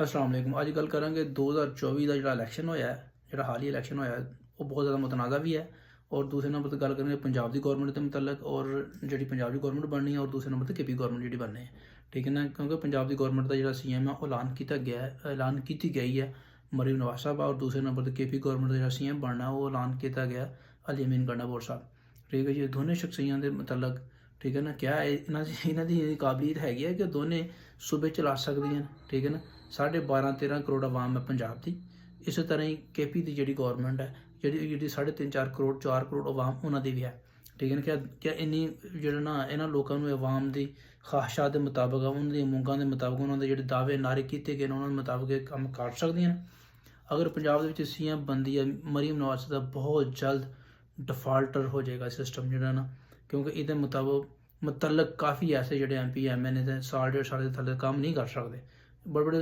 अस्सलाम वालेकुम। अज गल करांगे 2024 का जो इलैक्शन होया है, जो हाल ही इलैक्शन होया है, वो बहुत ज़्यादा मुतनाज़ा भी है। और दूसरे नंबर पर गल करेंगे पंजाब की गौरमेंट के मुतलक, और जी पंजाब की गौरमेंट बननी है, और दूसरे नंबर पर के पी गौरमेंट जी बननी है। ठीक है ना, क्योंकि पंजाब की गौरमेंट का जो CM है ऐलान किया गया है, ऐलान की गई है मरीम नवाज साहब, और दूसरे नंबर पर KP गौरमेंट का जो CM बनना है वो ऐलान किया गया अली अमीन गंडापुर साहब। ठीक है जी, दोनों शख्सियां के मुतलक ठीक है ना, क्या है इन्हों की काबलियत हैगी है कि दोनों सूबे चला सकती हैं। ठीक है ना, 12.5-13 करोड़ आवाम है पंजाब की। इस तरह ही KP की जी गौरमेंट है जी 3.5-4 करोड़ 4 करोड़ आवाम उन्होंने भी है। ठीक है ना, क्या इन्नी जो ना इन्होंने लोगों को आवाम की ख्वाहिशात के मुताबिक, उन्होंने मंगों के मुताबिक, उन्होंने जो दावे नारे किए गए उन्होंने मुताबिक काम कर सकती हैं। अगर पंजाब के CM बनती है मरीम नवाज का बहुत जल्द डिफाल्टर हो जाएगा सिस्टम जो ना, क्योंकि ये मुतलक काफ़ी ऐसे जो MP MN साल 1.5 साल के थले काम नहीं कर सकते। बड़े बड़े